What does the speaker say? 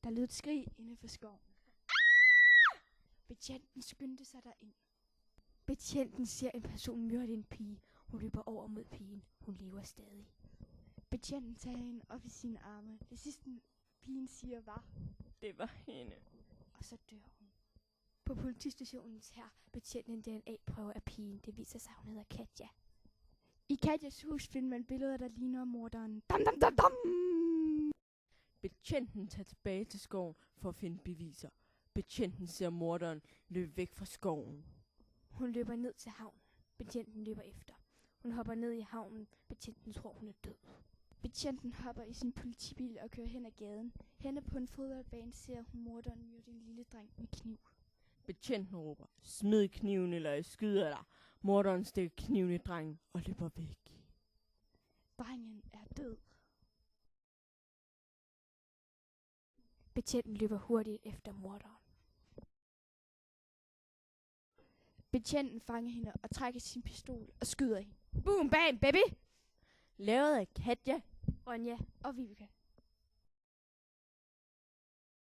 Der lød et skrig inde for skoven. Betjenten skyndte sig derind. Betjenten ser en person myrde en pige. Hun løber over mod pigen. Hun lever stadig. Betjenten tager hende op i sine arme. Det sidste pigen siger var, Det var hende. og så dør hun. På politistationen tager betjenten en DNA-prøve af pigen. Det viser sig, at hun hedder Katja. I Katjas hus finder man billeder, der ligner morderen. Dam, dam, dam, dam! Betjenten tager tilbage til skoven for at finde beviser. Betjenten ser morderen løbe væk fra skoven. Hun løber ned til havnen. Betjenten løber efter. Hun hopper ned i havnen. Betjenten tror, hun er død. Betjenten hopper i sin politibil og kører hen ad gaden. Henne på en fodboldbane ser hun morderen myrde en lille dreng med kniv. Betjenten råber, smid kniven eller jeg skyder dig. Morderen stikker kniven i drengen og løber væk. Drengen er død. Betjenten løber hurtigt efter morderen. Betjenten fanger hende og trækker sin pistol og skyder hende. Boom, bam, baby! Lavet af Katja. Ronja og Vibeke.